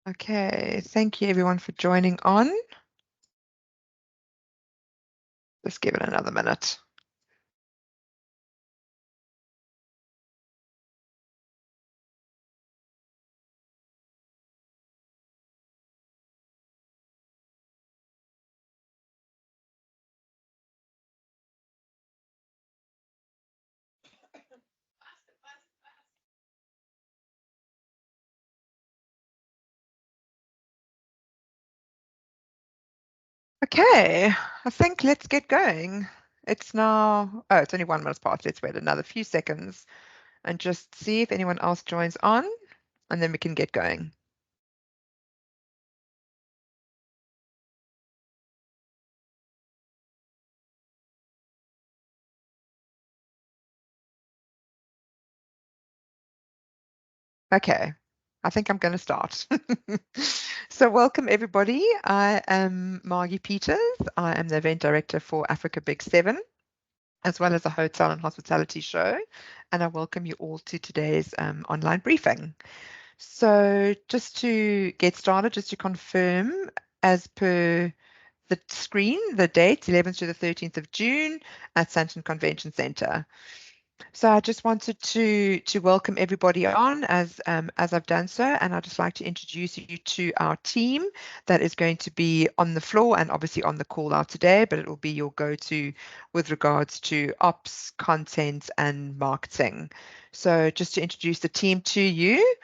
Okay, thank you everyone for joining on. Let's give it another minute. Okay, I think let's get going. It's only 1 minute past. Let's wait another few seconds and just see if anyone else joins on, and then we can get going. Okay, I think I'm going to start. So welcome everybody. I am Margie Peters. I am the event director for Africa Big 7, as well as a hotel and hospitality show. And I welcome you all to today's online briefing. So just to get started, just to confirm, as per the screen, the date, 11th to the 13th of June at Sandton Convention Centre. So I just wanted to welcome everybody on as I've done so, and I'd just like to introduce you to our team that is going to be on the floor and obviously on the call out today, but it will be your go-to with regards to ops, content, and marketing. So just to introduce the team to you.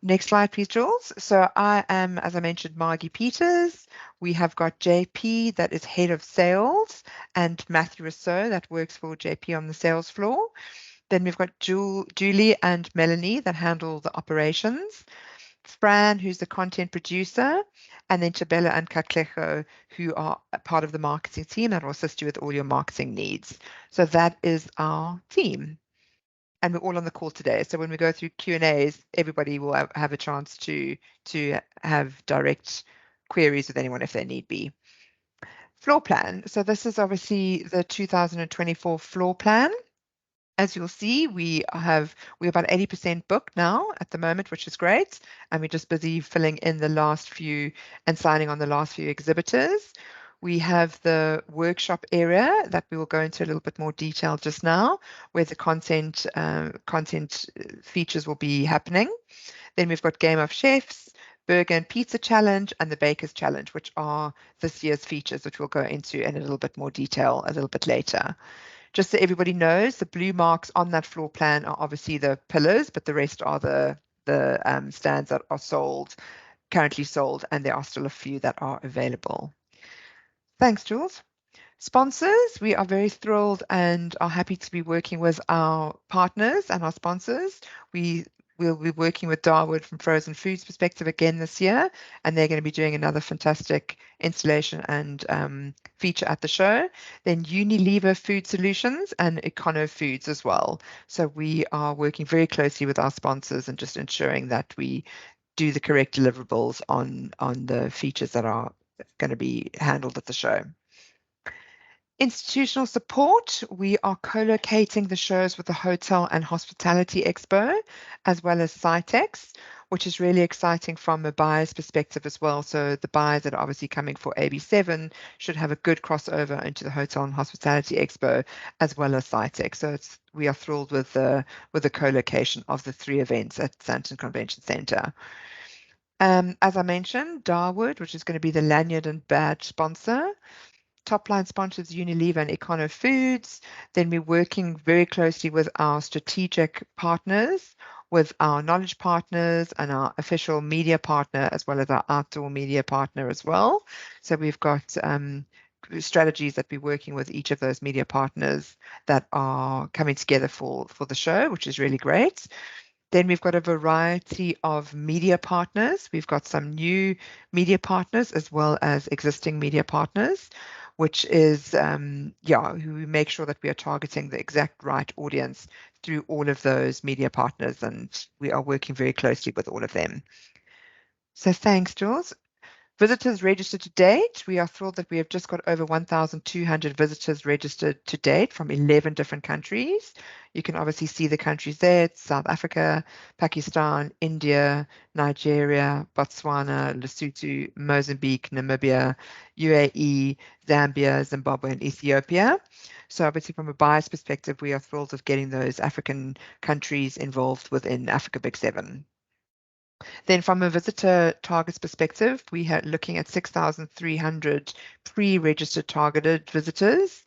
Next slide, please, Jules. So I am, as I mentioned, Margie Peters. We have got JP, that is head of sales, and Matthew Rousseau, that works for JP on the sales floor. Then we've got Julie and Melanie that handle the operations. Fran, who's the content producer, and then Chabela and Kaklejo, who are a part of the marketing team that will assist you with all your marketing needs. So that is our team. And we're all on the call today. So when we go through Q&As, everybody will have a chance to have direct queries with anyone if they need be. Floor plan. So this is obviously the 2024 floor plan. As you'll see, we're about 80% booked now at the moment, which is great. And we're just busy filling in the last few and signing on the last few exhibitors. We have the workshop area that we will go into a little bit more detail just now, where the content features will be happening. Then we've got Game of Chefs, Burger and Pizza Challenge, and the Baker's Challenge, which are this year's features, which we'll go into in a little bit more detail a little bit later. Just so everybody knows, the blue marks on that floor plan are obviously the pillars, but the rest are the stands that are currently sold, and there are still a few that are available. Thanks, Jules. Sponsors, we are very thrilled and are happy to be working with our partners and our sponsors. We'll be working with Darwood from Frozen Foods perspective again this year, and they're going to be doing another fantastic installation and feature at the show. Then Unilever Food Solutions and Econo Foods as well. So we are working very closely with our sponsors and just ensuring that we do the correct deliverables on the features that are going to be handled at the show. Institutional support, we are co-locating the shows with the Hotel and Hospitality Expo, as well as Sitex, which is really exciting from a buyer's perspective as well. So the buyers that are obviously coming for AB7 should have a good crossover into the Hotel and Hospitality Expo, as well as Sitex. So we are thrilled with the co-location of the three events at Sandton Convention Centre. As I mentioned, Darwood, which is going to be the lanyard and badge sponsor. Top line sponsors Unilever and Econo Foods. Then we're working very closely with our strategic partners, with our knowledge partners and our official media partner, as well as our outdoor media partner as well. So we've got strategies that we're working with each of those media partners that are coming together for the show, which is really great. Then we've got a variety of media partners. We've got some new media partners as well as existing media partners, which is, who we make sure that we are targeting the exact right audience through all of those media partners, and we are working very closely with all of them. So thanks, Jules. Visitors registered to date, we are thrilled that we have just got over 1,200 visitors registered to date from 11 different countries. You can obviously see the countries there. It's South Africa, Pakistan, India, Nigeria, Botswana, Lesotho, Mozambique, Namibia, UAE, Zambia, Zimbabwe, and Ethiopia. So obviously from a buyer's perspective, we are thrilled of getting those African countries involved within Africa Big Seven. Then from a visitor targets perspective, we are looking at 6,300 pre-registered targeted visitors,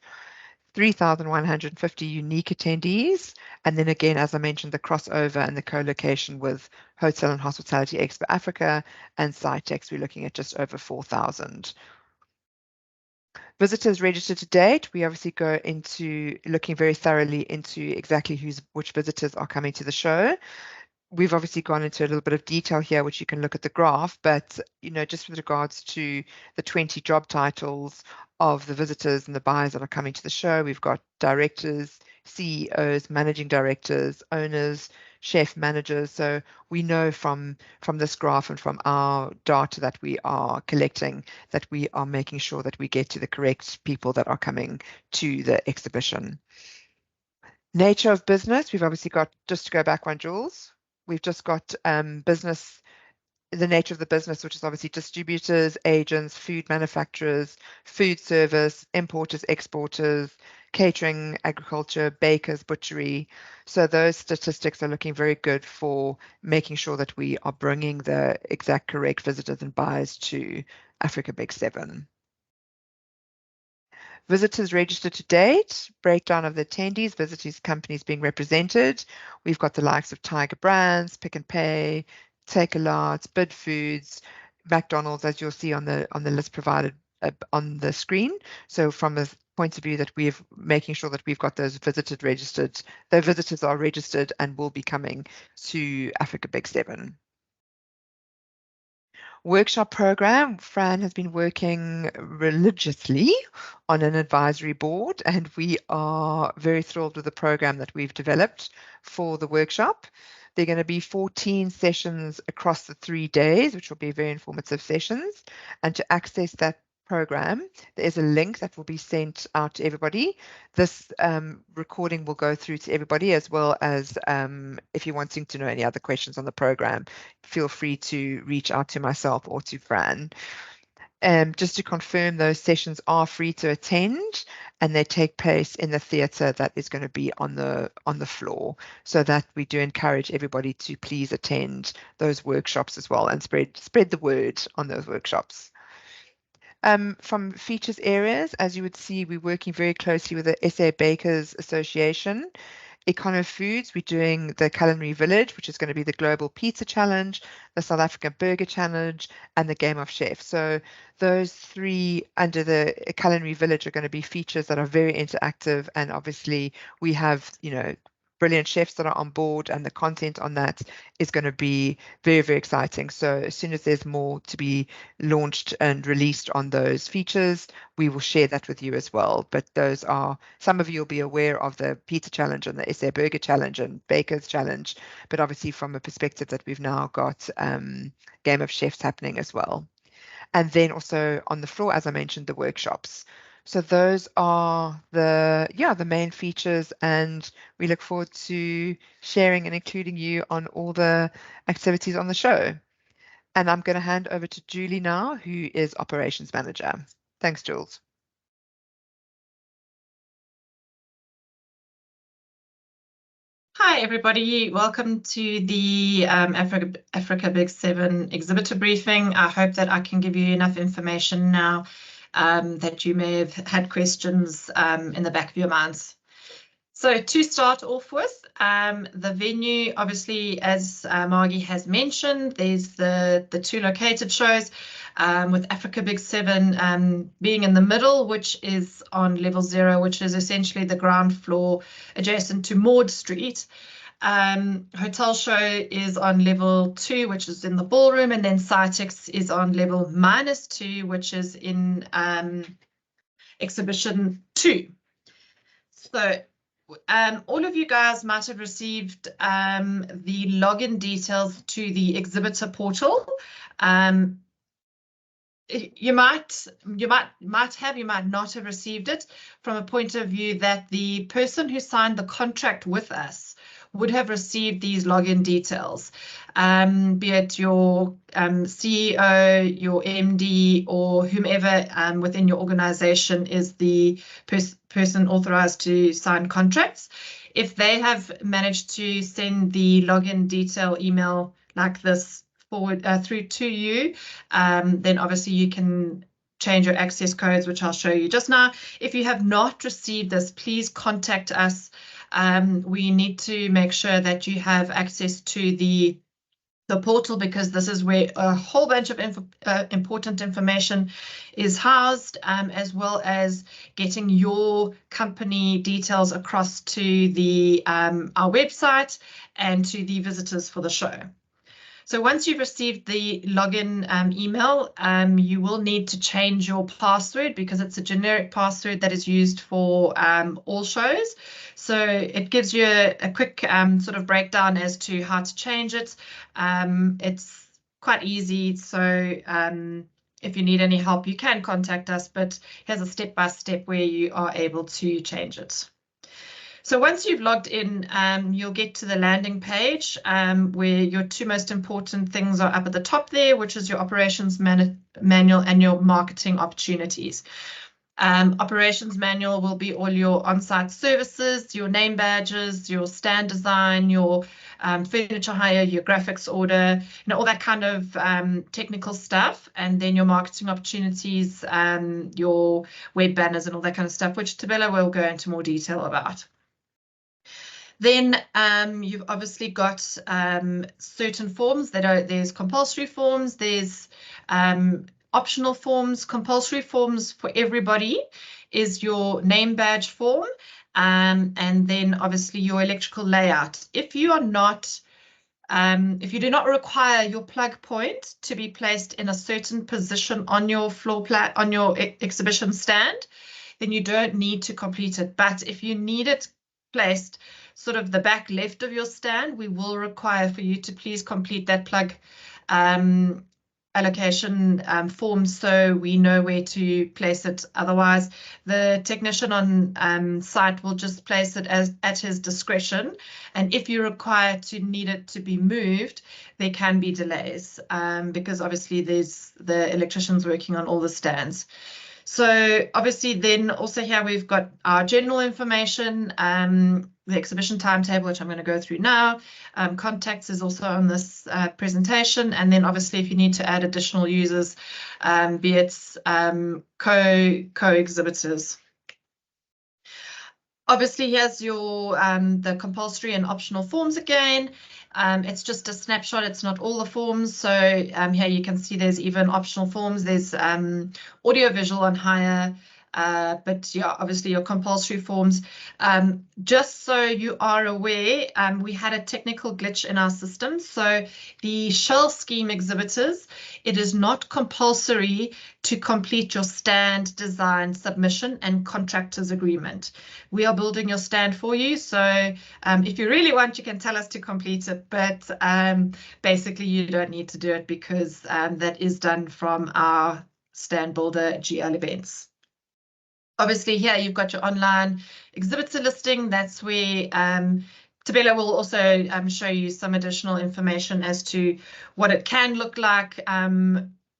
3,150 unique attendees, and then again, as I mentioned, the crossover and the co-location with Hotel and Hospitality Expo Africa and Sitex, we're looking at just over 4,000. Visitors registered to date, we obviously go into looking very thoroughly into exactly which visitors are coming to the show. We've obviously gone into a little bit of detail here, which you can look at the graph, but just with regards to the 20 job titles of the visitors and the buyers that are coming to the show, we've got directors, CEOs, managing directors, owners, chef managers. So we know from this graph and from our data that we are collecting that we are making sure that we get to the correct people that are coming to the exhibition. Nature of business, we've obviously got, just to go back one, Jules, we've just got business, the nature of the business, which is obviously distributors, agents, food manufacturers, food service, importers, exporters, catering, agriculture, bakers, butchery. So those statistics are looking very good for making sure that we are bringing the exact correct visitors and buyers to Africa Big Seven. Visitors registered to date, breakdown of the attendees, visitors companies being represented. We've got the likes of Tiger Brands, Pick n Pay, Takealot, Bid Foods, McDonald's, as you'll see on the list provided on the screen. So from a point of view that we're making sure that we've got those visitors registered, the visitors are registered and will be coming to Africa Big Seven. Workshop program, Fran has been working religiously on an advisory board, and we are very thrilled with the program that we've developed for the workshop. There are going to be 14 sessions across the 3 days, which will be very informative sessions. And to access that program, there is a link that will be sent out to everybody. This recording will go through to everybody, as well as if you're wanting to know any other questions on the program, feel free to reach out to myself or to Fran. Just to confirm, those sessions are free to attend, and they take place in the theatre that is going to be on the floor. So that we do encourage everybody to please attend those workshops as well and spread the word on those workshops. From features areas, as you would see, we're working very closely with the SA Bakers Association. Econo Foods, we're doing the Culinary Village, which is going to be the Global Pizza Challenge, the South African Burger Challenge, and the Game of Chef. So those 3 under the Culinary Village are going to be features that are very interactive, and obviously we have, brilliant chefs that are on board, and the content on that is going to be very, very exciting. So as soon as there's more to be launched and released on those features, we will share that with you as well. But those are, some of you will be aware of the Pizza Challenge and the SA Burger Challenge and Baker's Challenge, but obviously from a perspective that we've now got Game of Chefs happening as well. And then also on the floor, as I mentioned, the workshops. So those are the main features, and we look forward to sharing and including you on all the activities on the show. And I'm going to hand over to Julie now, who is Operations Manager. Thanks, Jules. Hi, everybody. Welcome to the Africa Big Seven exhibitor briefing. I hope that I can give you enough information now that you may have had questions in the back of your minds. So to start off with, the venue, obviously, as Margie has mentioned, there's the 2 located shows, with Africa Big Seven being in the middle, which is on level 0, which is essentially the ground floor adjacent to Maud Street. Hotel show is on level 2, which is in the ballroom, and then Sitex is on level -2, which is in exhibition 2. So all of you guys might have received the login details to the exhibitor portal. You might not have received it from a point of view that the person who signed the contract with us would have received these login details, be it your CEO, your MD, or whomever within your organization is the person authorized to sign contracts. If they have managed to send the login detail email like this forward through to you, then obviously you can change your access codes, which I'll show you just now. If you have not received this, please contact us. We need to make sure that you have access to the portal, because this is where a whole bunch of important information is housed, as well as getting your company details across to the our website and to the visitors for the show. So once you've received the login email, you will need to change your password, because it's a generic password that is used for all shows. So it gives you a quick sort of breakdown as to how to change it. It's quite easy. So if you need any help, you can contact us, but here's a step-by-step where you are able to change it. So once you've logged in, you'll get to the landing page where your two most important things are up at the top there, which is your operations manual and your marketing opportunities. Operations manual will be all your on-site services, your name badges, your stand design, your furniture hire, your graphics order, all that kind of technical stuff. And then your marketing opportunities, your web banners and all that kind of stuff, which Tabella will go into more detail about. Then you've obviously got certain forms there's compulsory forms, there's optional forms. Compulsory forms for everybody is your name badge form, and then obviously your electrical layout. If you do not require your plug point to be placed in a certain position on your floor plan, on your exhibition stand, then you don't need to complete it. But if you need it placed sort of the back left of your stand, we will require for you to please complete that plug allocation form, so we know where to place it. Otherwise, the technician on site will just place it at his discretion. And if you require to need it to be moved, there can be delays because obviously there's the electricians working on all the stands. So obviously then also here we've got our general information, the exhibition timetable, which I'm going to go through now. Contacts is also on this presentation. And then obviously if you need to add additional users, be it co-exhibitors. Obviously, here's your the compulsory and optional forms again. It's just a snapshot. It's not all the forms. So here you can see there's even optional forms. There's audio visual on hire. But yeah, obviously your compulsory forms. Just so you are aware, we had a technical glitch in our system. So the shell scheme exhibitors, it is not compulsory to complete your stand design submission and contractors agreement. We are building your stand for you. So if you really want, you can tell us to complete it. But basically, you don't need to do it because that is done from our stand builder GL events. Obviously, here you've got your online exhibitor listing. That's where Tabella will also show you some additional information as to what it can look like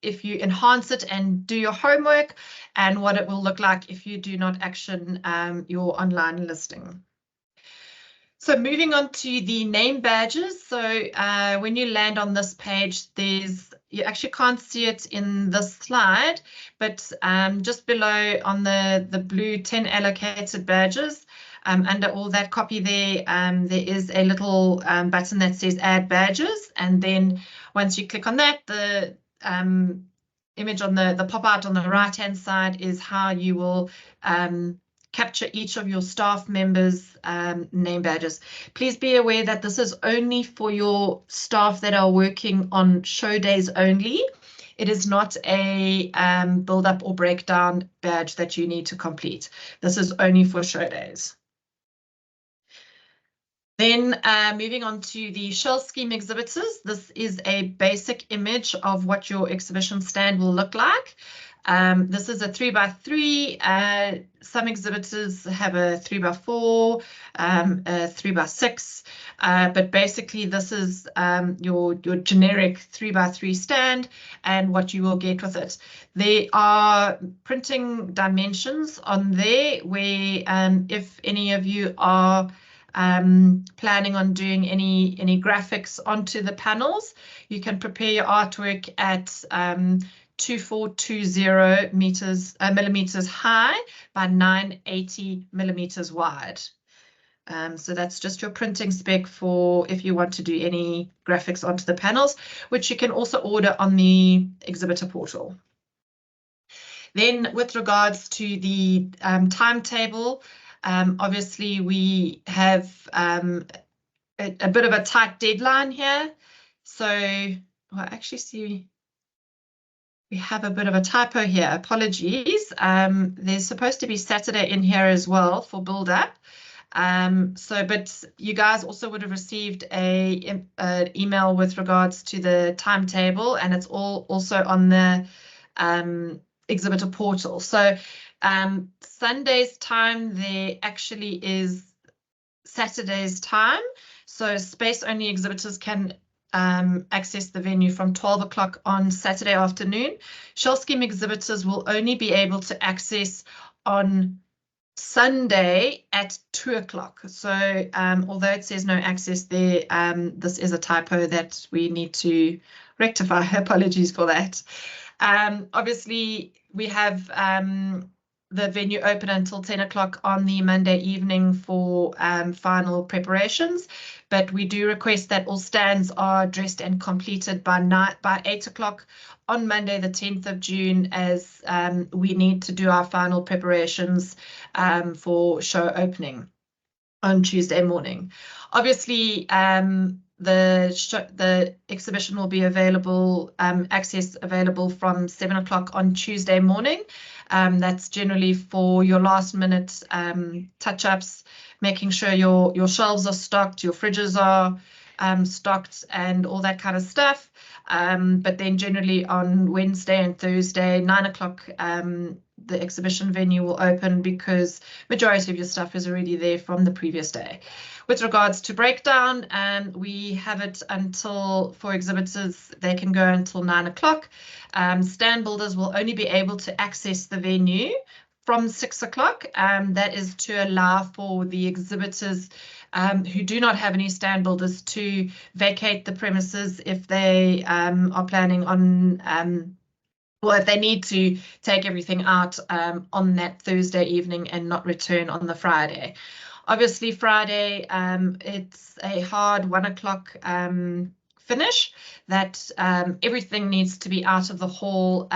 if you enhance it and do your homework, and what it will look like if you do not action your online listing. So moving on to the name badges. So when you land on this page, you actually can't see it in this slide, but just below on the blue 10 allocated badges, under all that copy there, there is a little button that says add badges. And then once you click on that, the image on the pop out on the right hand side is how you will capture each of your staff members' name badges. Please be aware that this is only for your staff that are working on show days only. It is not a build up or breakdown badge that you need to complete. This is only for show days. Then moving on to the shell scheme exhibitors, this is a basic image of what your exhibition stand will look like. This is a 3x3. Some exhibitors have a 3x4, a 3x6, but basically this is your generic 3x3 stand and what you will get with it. There are printing dimensions on there where if any of you are planning on doing any graphics onto the panels, you can prepare your artwork at 2420 millimeters high by 980 millimeters wide. So that's just your printing spec for if you want to do any graphics onto the panels, which you can also order on the exhibitor portal. Then with regards to the timetable, obviously we have a bit of a tight deadline here. So I actually see we have a bit of a typo here. Apologies. There's supposed to be Saturday in here as well for build up. But you guys also would have received an email with regards to the timetable, and it's all also on the exhibitor portal. So Sunday's time there actually is Saturday's time. So space only exhibitors can access the venue from 12 o'clock on Saturday afternoon. Shell scheme exhibitors will only be able to access on Sunday at 2 o'clock. So although it says no access there, this is a typo that we need to rectify. Apologies for that. Obviously, we have the venue open until 10 o'clock on the Monday evening for final preparations, but we do request that all stands are dressed and completed by 8 o'clock on Monday, the 10th of June, as we need to do our final preparations for show opening on Tuesday morning. Obviously, the exhibition will be available, access available from 7 o'clock on Tuesday morning. That's generally for your last minute touch-ups, making sure your shelves are stocked, your fridges are stocked and all that kind of stuff. But then generally on Wednesday and Thursday, 9 o'clock, the exhibition venue will open because majority of your stuff is already there from the previous day. With regards to breakdown, we have it until, for exhibitors, they can go until 9 o'clock. Stand builders will only be able to access the venue from 6 o'clock. That is to allow for the exhibitors who do not have any stand builders to vacate the premises if they are planning on or if they need to take everything out on that Thursday evening and not return on the Friday. Obviously, Friday, it's a hard 1 o'clock finish that everything needs to be out of the hall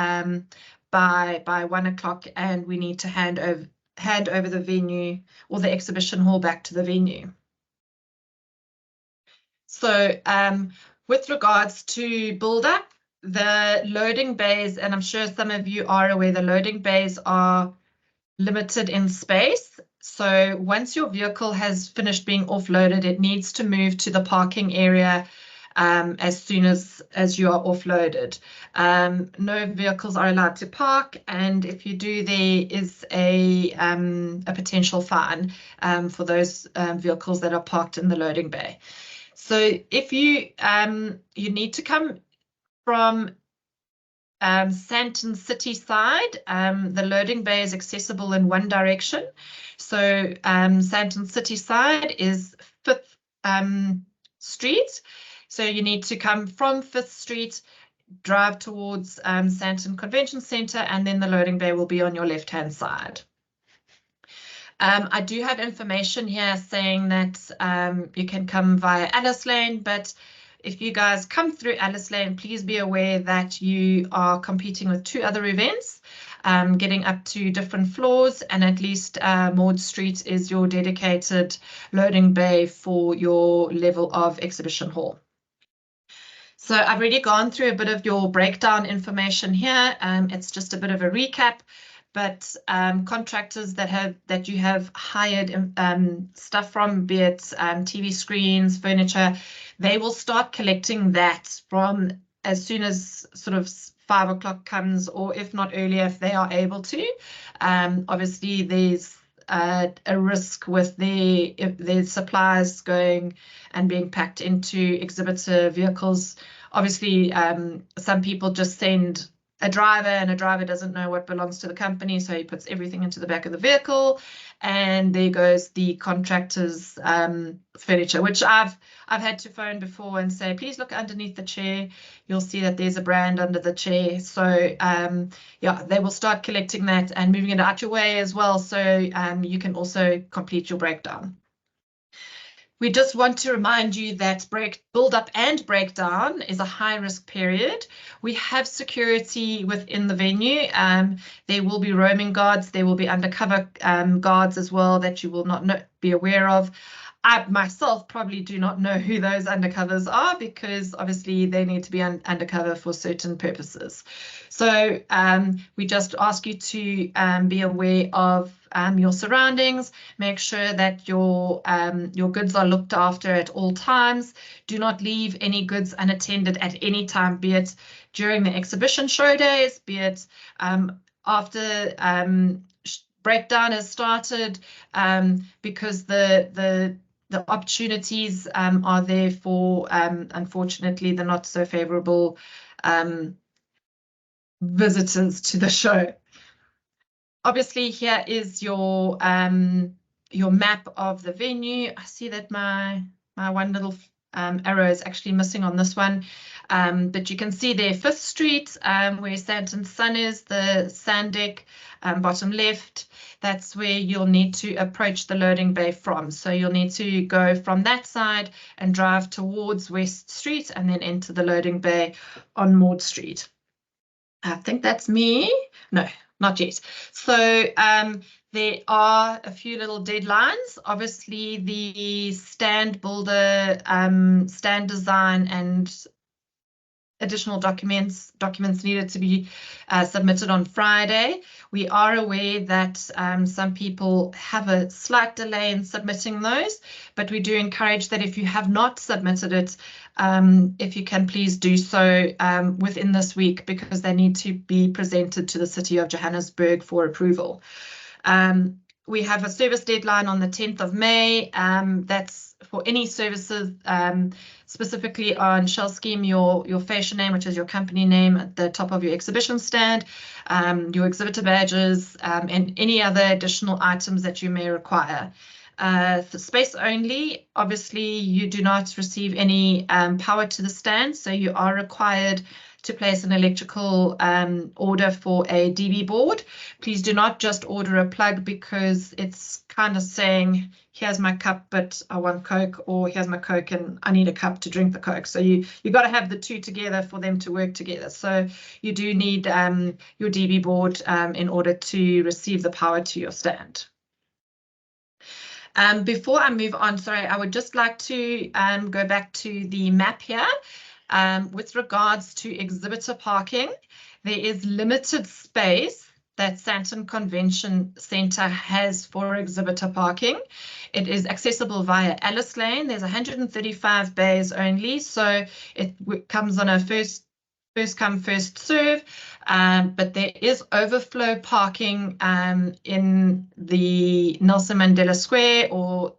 by 1 o'clock, and we need to hand over the venue or the exhibition hall back to the venue. So with regards to build up, the loading bays, and I'm sure some of you are aware, the loading bays are limited in space. So once your vehicle has finished being offloaded, it needs to move to the parking area as soon as you are offloaded. No vehicles are allowed to park, and if you do, there is a potential fine for those vehicles that are parked in the loading bay. So if you need to come from Sandton City side, the loading bay is accessible in one direction. So Sandton City side is 5th Street. So you need to come from 5th Street, drive towards Sandton Convention Centre, and then the loading bay will be on your left-hand side. I do have information here saying that you can come via Alice Lane, but if you guys come through Alice Lane, please be aware that you are competing with 2 other events, getting up to different floors, and at least Maud Street is your dedicated loading bay for your level of exhibition hall. So I've already gone through a bit of your breakdown information here. It's just a bit of a recap. but contractors that you have hired stuff from, be it TV screens, furniture, they will start collecting that from as soon as sort of 5 o'clock comes, or if not earlier, if they are able to. Obviously, there's a risk with their supplies going and being packed into exhibitor vehicles. Obviously, some people just send a driver, and a driver doesn't know what belongs to the company, so he puts everything into the back of the vehicle, and there goes the contractor's furniture, which I've had to phone before and say, please look underneath the chair. You'll see that there's a brand under the chair. So yeah, they will start collecting that and moving it out your way as well, so you can also complete your breakdown. We just want to remind you that build up and breakdown is a high risk period. We have security within the venue. There will be roaming guards. There will be undercover guards as well that you will not be aware of. I myself probably do not know who those undercovers are, because obviously they need to be undercover for certain purposes. So we just ask you to be aware of your surroundings. Make sure that your goods are looked after at all times. Do not leave any goods unattended at any time, be it during the exhibition show days, be it after breakdown has started, because the opportunities are there for, unfortunately, the not so favorable visitors to the show. Obviously, here is your map of the venue. I see that my one little arrow is actually missing on this one, but you can see there 5th Street, where Santon Sun is, the sand deck, bottom left. That's where you'll need to approach the loading bay from. So you'll need to go from that side and drive towards West Street and then enter the loading bay on Maud Street. I think that's me. No, not yet. So there are a few little deadlines. Obviously, the stand builder, stand design, and additional documents needed to be submitted on Friday. We are aware that some people have a slight delay in submitting those, but we do encourage that if you have not submitted it, if you can please do so within this week, because they need to be presented to the City of Johannesburg for approval. We have a service deadline on the 10th of May. That's for any services, specifically on Shell Scheme, your fascia name, which is your company name at the top of your exhibition stand, your exhibitor badges, and any other additional items that you may require. For space only, obviously, you do not receive any power to the stand, so you are required to place an electrical order for a DB board. Please do not just order a plug, because it's kind of saying, here's my cup, but I want Coke, or here's my Coke and I need a cup to drink the Coke. So you got to have the two together for them to work together. So you do need your DB board in order to receive the power to your stand. Before I move on, sorry, I would just like to go back to the map here. With regards to exhibitor parking, there is limited space that Santon Convention Centre has for exhibitor parking. It is accessible via Alice Lane. There's 135 bays only, so it comes on a first come, first serve, but there is overflow parking in the Nelson Mandela Square or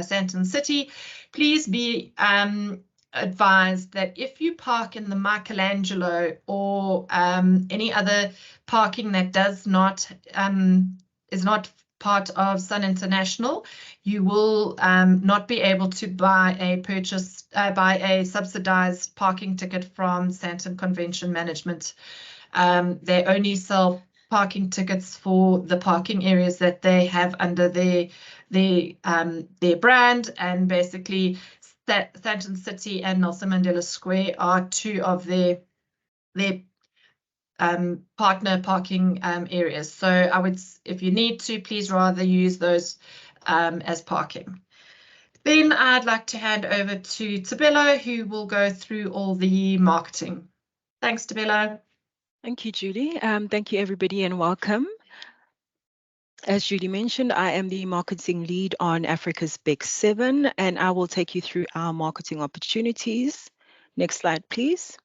Santon City. Please be advised that if you park in the Michelangelo or any other parking that does not is not part of Sun International, you will not be able to buy a subsidized parking ticket from Santon Convention Management. They only sell parking tickets for the parking areas that they have under their brand, and basically Santon City and Nelson Mandela Square are two of their partner parking areas. So I would, if you need to, please rather use those as parking. Then I'd like to hand over to Tabelo, who will go through all the marketing. Thanks, Tabelo. Thank you, Julie. Thank you, everybody, and welcome. As Julie mentioned, I am the marketing lead on Africa's Big Seven, and I will take you through our marketing opportunities. Next slide, please.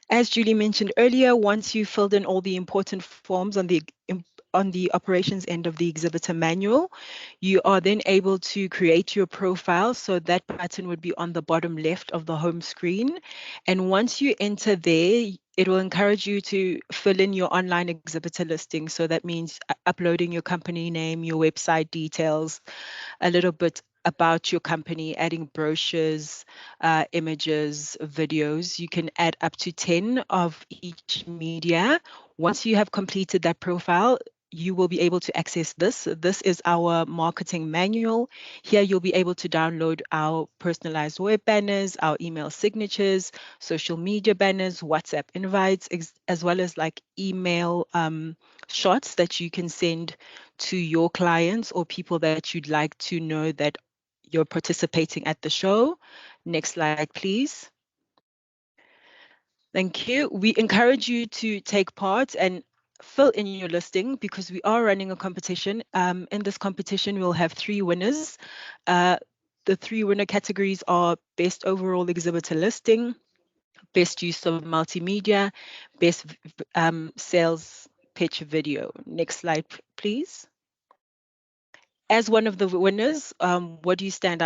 As Julie mentioned earlier, once you filled in all the important forms on the operations end of the exhibitor manual, you are then able to create your profile. So that button would be on the bottom left of the home screen. And once you enter there, it will encourage you to fill in your online exhibitor listing. So that means uploading your company name, your website details, a little bit about your company, adding brochures, images, videos. You can add up to 10 of each media. Once you have completed that profile, you will be able to access this. This is our marketing manual. Here you'll be able to download our personalized web banners, our email signatures, social media banners, WhatsApp invites, as well as like email shots that you can send to your clients or people that you'd like to know that you're participating at the show. Next slide, please. Thank you. We encourage you to take part and fill in your listing because we are running a competition. In this competition, we'll have 3 winners. Uh, the 3 winner categories are Best Overall Exhibitor Listing, Best Use of Multimedia, Best Sales Pitch Video. Next slide, please. As one of the winners, what do you stand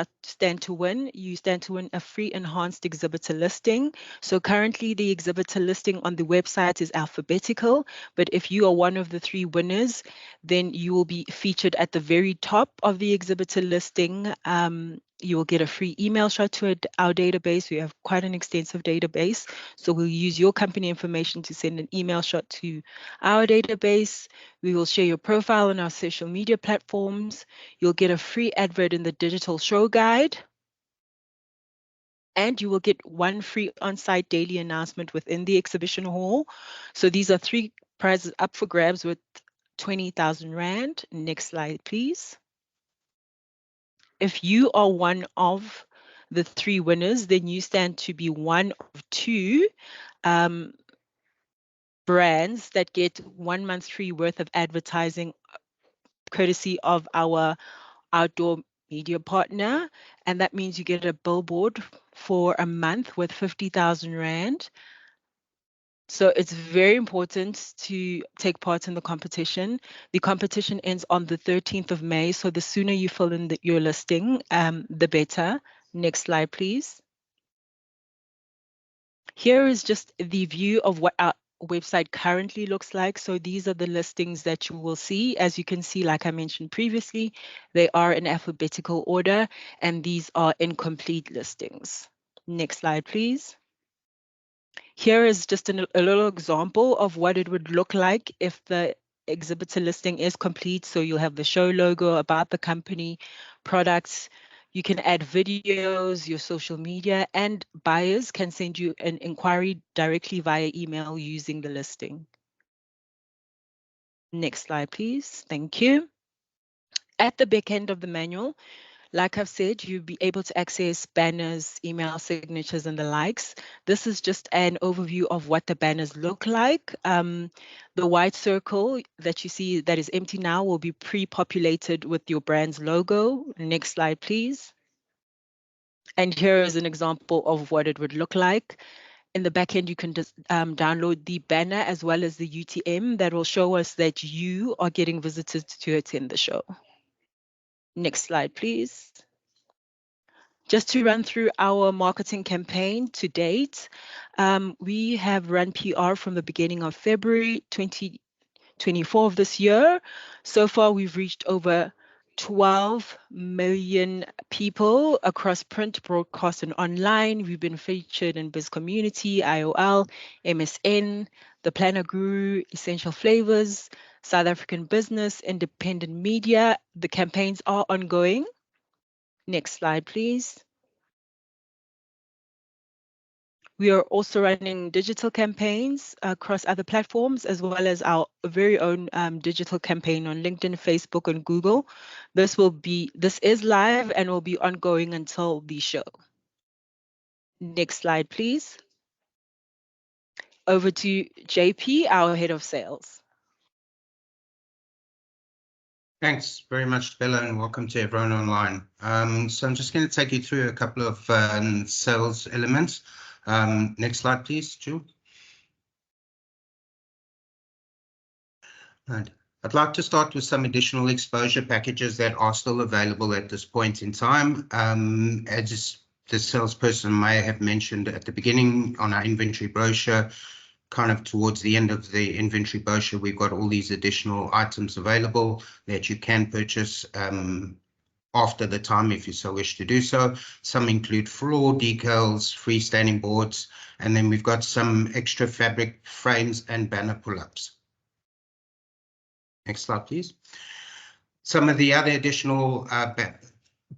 to win? You stand to win a free enhanced exhibitor listing. So currently the exhibitor listing on the website is alphabetical, but if you are one of the 3 winners, then you will be featured at the very top of the exhibitor listing. You will get a free email shot to our database. We have quite an extensive database. So we'll use your company information to send an email shot to our database. We will share your profile on our social media platforms. You'll get a free advert in the digital show guide, and you will get 1 free on-site daily announcement within the exhibition hall. So these are 3 prizes up for grabs with 20,000 Rand. Next slide, please. If you are one of the 3 winners, then you stand to be one of 2 um, brands that get 1 month free worth of advertising courtesy of our outdoor media partner. And that means you get a billboard for a month with 50,000 Rand. So it's very important to take part in the competition. The competition ends on the 13th of May. So the sooner you fill in your listing, the better. Next slide, please. Here is just the view of what our website currently looks like. So these are the listings that you will see. As you can see, like I mentioned previously, they are in alphabetical order, and these are incomplete listings. Next slide, please. Here is just a little example of what it would look like if the exhibitor listing is complete. So you'll have the show logo, about the company, products. You can add videos, your social media, and buyers can send you an inquiry directly via email using the listing. Next slide, please. Thank you. At the back end of the manual, like I've said, you'll be able to access banners, email signatures, and the likes. This is just an overview of what the banners look like. The white circle that you see that is empty now will be pre-populated with your brand's logo. Next slide, please. And here is an example of what it would look like. In the back end, you can just download the banner as well as the UTM that will show us that you are getting visitors to attend the show. Next slide, please. Just to run through our marketing campaign to date, we have run PR from the beginning of February 2024 of this year. So far, we've reached over 12 million people across print, broadcast, and online. We've been featured in Biz Community, IOL, MSN, The Planner Guru, Essential Flavors, South African Business, Independent Media. The campaigns are ongoing. Next slide, please. We are also running digital campaigns across other platforms, as well as our very own digital campaign on LinkedIn, Facebook, and Google. This is live and will be ongoing until the show. Next slide, please. over to JP, our head of sales. Thanks very much, Bella, and welcome to everyone online. So I'm just going to take you through a couple of sales elements. Next slide, please, Jill. Right. I'd like to start with some additional exposure packages that are still available at this point in time. As the salesperson may have mentioned at the beginning on our inventory brochure, kind of towards the end of the inventory brochure, we've got all these additional items available that you can purchase after the time if you so wish to do so. Some include floor decals, freestanding boards, and then we've got some extra fabric frames and banner pull-ups. Next slide, please. Some of the other additional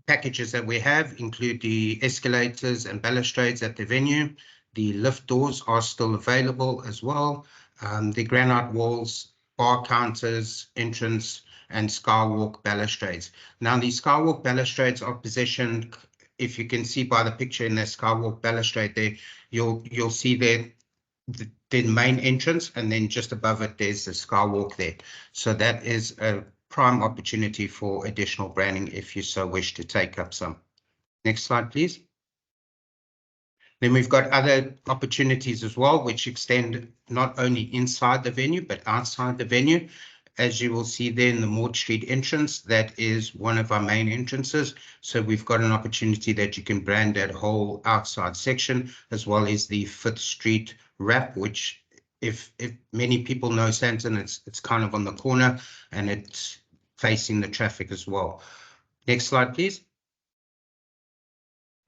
packages that we have include the escalators and balustrades at the venue. The lift doors are still available as well. The granite walls, bar counters, entrance, and skywalk balustrades. Now, these skywalk balustrades are positioned, if you can see by the picture in the skywalk balustrade there, you'll see there the main entrance, and then just above it, there's the skywalk there. So that is a prime opportunity for additional branding if you so wish to take up some. Next slide, please. Then we've got other opportunities as well, which extend not only inside the venue, but outside the venue. As you will see there in the Maud Street entrance, that is one of our main entrances. So we've got an opportunity that you can brand that whole outside section, as well as the 5th Street wrap, which if many people know Sandton, it's kind of on the corner and it's facing the traffic as well. Next slide, please.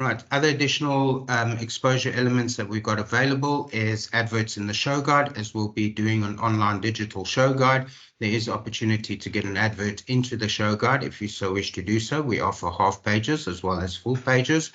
Right, other additional exposure elements that we've got available is adverts in the show guide, as we'll be doing an online digital show guide. There is opportunity to get an advert into the show guide if you so wish to do so. We offer half pages as well as full pages.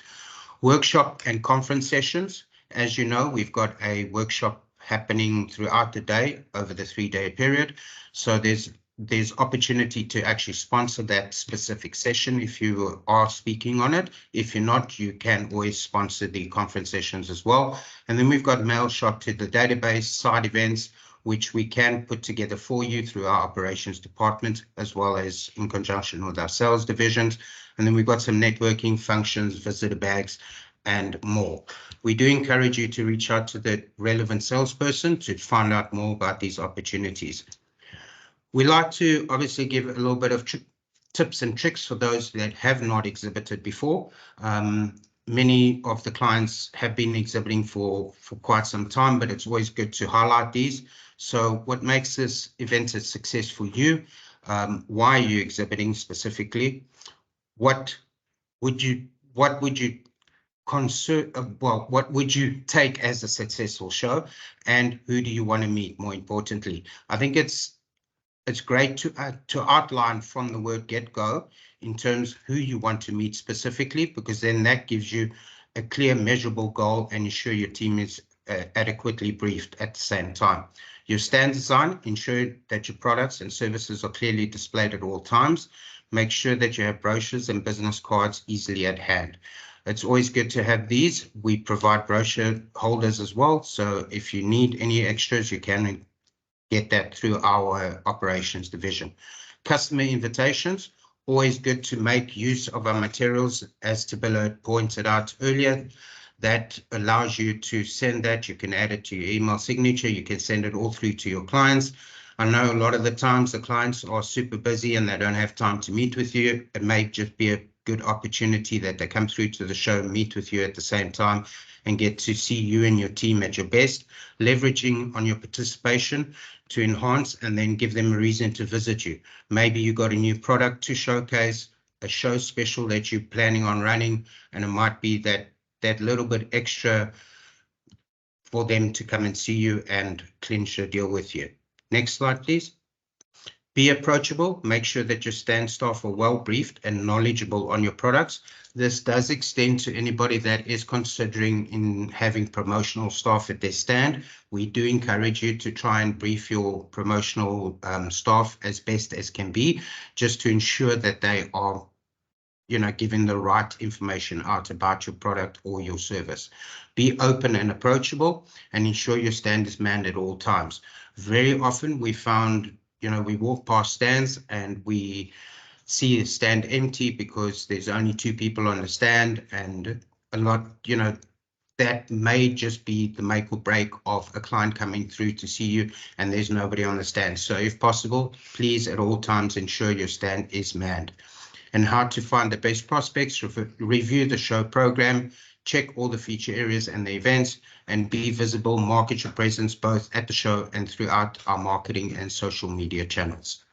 Workshop and conference sessions. As you know, we've got a workshop happening throughout the day over the 3-day period. So there's opportunity to actually sponsor that specific session if you are speaking on it. If you're not, you can always sponsor the conference sessions as well. And then we've got mail shot to the database, side events, which we can put together for you through our operations department, as well as in conjunction with our sales divisions. And then we've got some networking functions, visitor bags, and more. We do encourage you to reach out to the relevant salesperson to find out more about these opportunities. We like to obviously give a little bit of tips and tricks for those that have not exhibited before. Many of the clients have been exhibiting for quite some time, but it's always good to highlight these. So what makes this event a success for you? Why are you exhibiting specifically? What would you take as a successful show, and who do you want to meet? More importantly, I think it's great to outline from the word get-go in terms of who you want to meet specifically, because then that gives you a clear measurable goal and ensure your team is adequately briefed at the same time. Your stand design, ensure that your products and services are clearly displayed at all times. Make sure that you have brochures and business cards easily at hand. It's always good to have these. We provide brochure holders as well, so if you need any extras, you can get that through our operations division. Customer invitations, always good to make use of our materials, as Tabilla pointed out earlier. That allows you to send that. You can add it to your email signature. You can send it all through to your clients. I know a lot of the times the clients are super busy and they don't have time to meet with you. It may just be a good opportunity that they come through to the show, meet with you at the same time, and get to see you and your team at your best, leveraging on your participation to enhance and then give them a reason to visit you. Maybe you got a new product to showcase, a show special that you're planning on running, and it might be that little bit extra for them to come and see you and clinch a deal with you. Next slide, please. Be approachable. Make sure that your stand staff are well briefed and knowledgeable on your products. This does extend to anybody that is considering in having promotional staff at their stand. We do encourage you to try and brief your promotional staff as best as can be, just to ensure that they are giving the right information out about your product or your service. Be open and approachable, and ensure your stand is manned at all times. Very often we found, we walk past stands and we see a stand empty because there's only 2 people on the stand, and a lot, that may just be the make or break of a client coming through to see you and there's nobody on the stand. So if possible, please at all times ensure your stand is manned. And how to find the best prospects: review the show program, check all the feature areas and the events, and be visible. Market your presence both at the show and throughout our marketing and social media channels.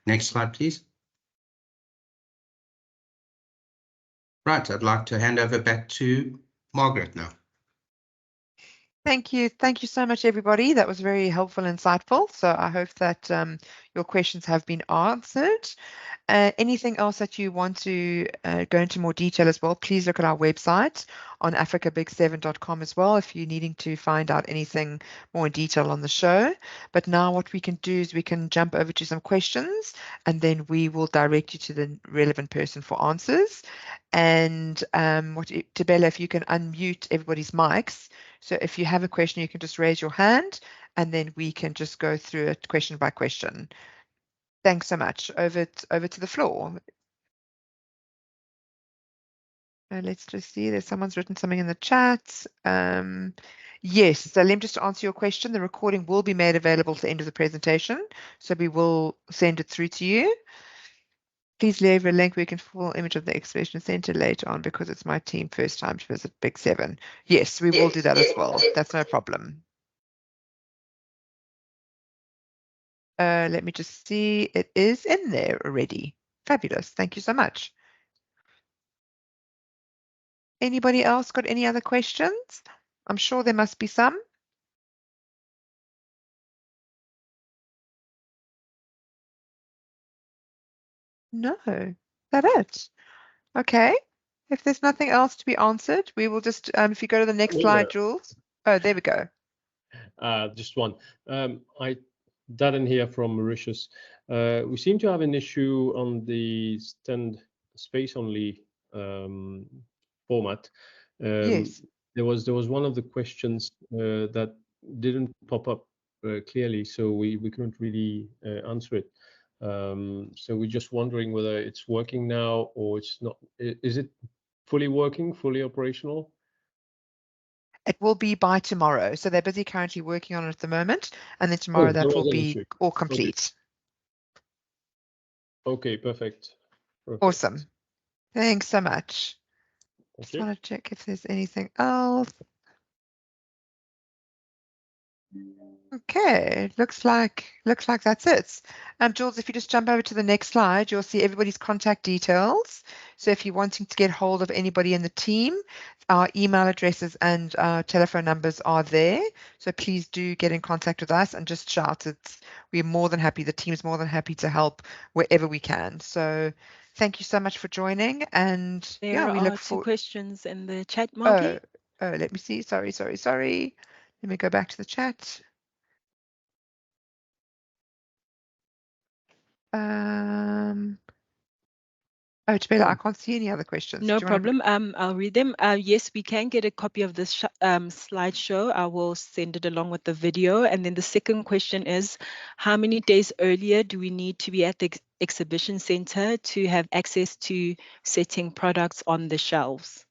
Next slide, please. Right, I'd like to hand over back to Margaret now. Thank you. Thank you so much, everybody. That was very helpful and insightful. So I hope that your questions have been answered. Anything else that you want to go into more detail as well, please look at our website on africabig7.com as well if you're needing to find out anything more in detail on the show. But now what we can do is we can jump over to some questions, and then we will direct you to the relevant person for answers. And Tabella, if you can unmute everybody's mics. So if you have a question, you can just raise your hand, and then we can just go through it question by question. Thanks so much. Over to the floor. Let's just see. There's someone's written something in the chat. Yes. So let me just answer your question. The recording will be made available at the end of the presentation, so we will send it through to you. Please leave a link where you can full image of the exhibition center later on because it's my team first time to visit Big 7. Yes, we will do that as well. That's no problem. Let me just see. It is in there already. Fabulous. Thank you so much. Anybody else got any other questions? I'm sure there must be some. No, that it. Okay. If there's nothing else to be answered, we will just, if you go to the next slide, Jules. Oh, there we go. Just one. Darren here from Mauritius. We seem to have an issue on the stand space only format. Yes. There was one of the questions that didn't pop up clearly, so we couldn't really answer it. So we're just wondering whether it's working now or it's not. Is it fully working, fully operational? It will be by tomorrow. So they're busy currently working on it at the moment, and then tomorrow that will be all complete. Okay, perfect. Awesome. Thanks so much. Just want to check if there's anything else. Okay, looks like that's it. Jules, if you just jump over to the next slide, you'll see everybody's contact details. So if you're wanting to get hold of anybody in the team, our email addresses and telephone numbers are there. So please do get in contact with us and just shout. We're more than happy. The team's more than happy to help wherever we can. So thank you so much for joining. And There we are look 2 questions in the chat, Oh, Margie. let me see. Sorry. Let me go back to the chat. Oh, Tabella, I can't see any other questions. No problem. I'll read them. Yes, we can get a copy of this slideshow. I will send it along with the video. And then the second question is, how many days earlier do we need to be at the exhibition center to have access to setting products on the shelves?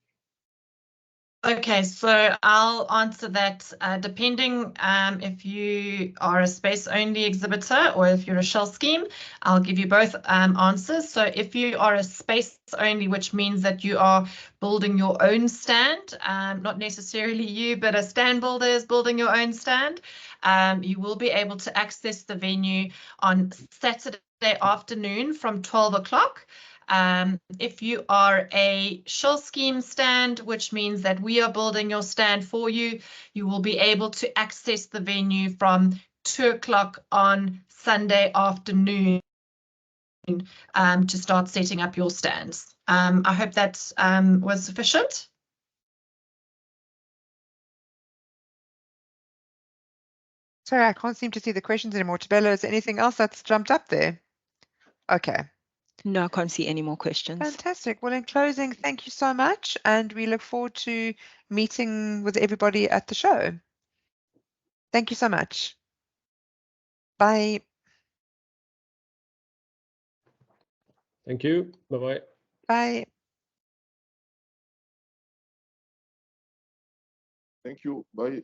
Okay, so I'll answer that depending if you are a space-only exhibitor or if you're a shell scheme. I'll give you both answers. So if you are a space-only, which means that you are building your own stand, not necessarily you, but a stand builder is building your own stand, you will be able to access the venue on Saturday afternoon from 12 o'clock. If you are a shell scheme stand, which means that we are building your stand for you, you will be able to access the venue from 2 o'clock on Sunday afternoon to start setting up your stands. I hope that was sufficient. Sorry, I can't seem to see the questions anymore. Tabella, is there anything else that's jumped up there? Okay. No, I can't see any more questions. Fantastic. Well, in closing, thank you so much, and we look forward to meeting with everybody at the show. Thank you so much. Bye. Thank you. Bye-bye. Bye. Thank you. Bye.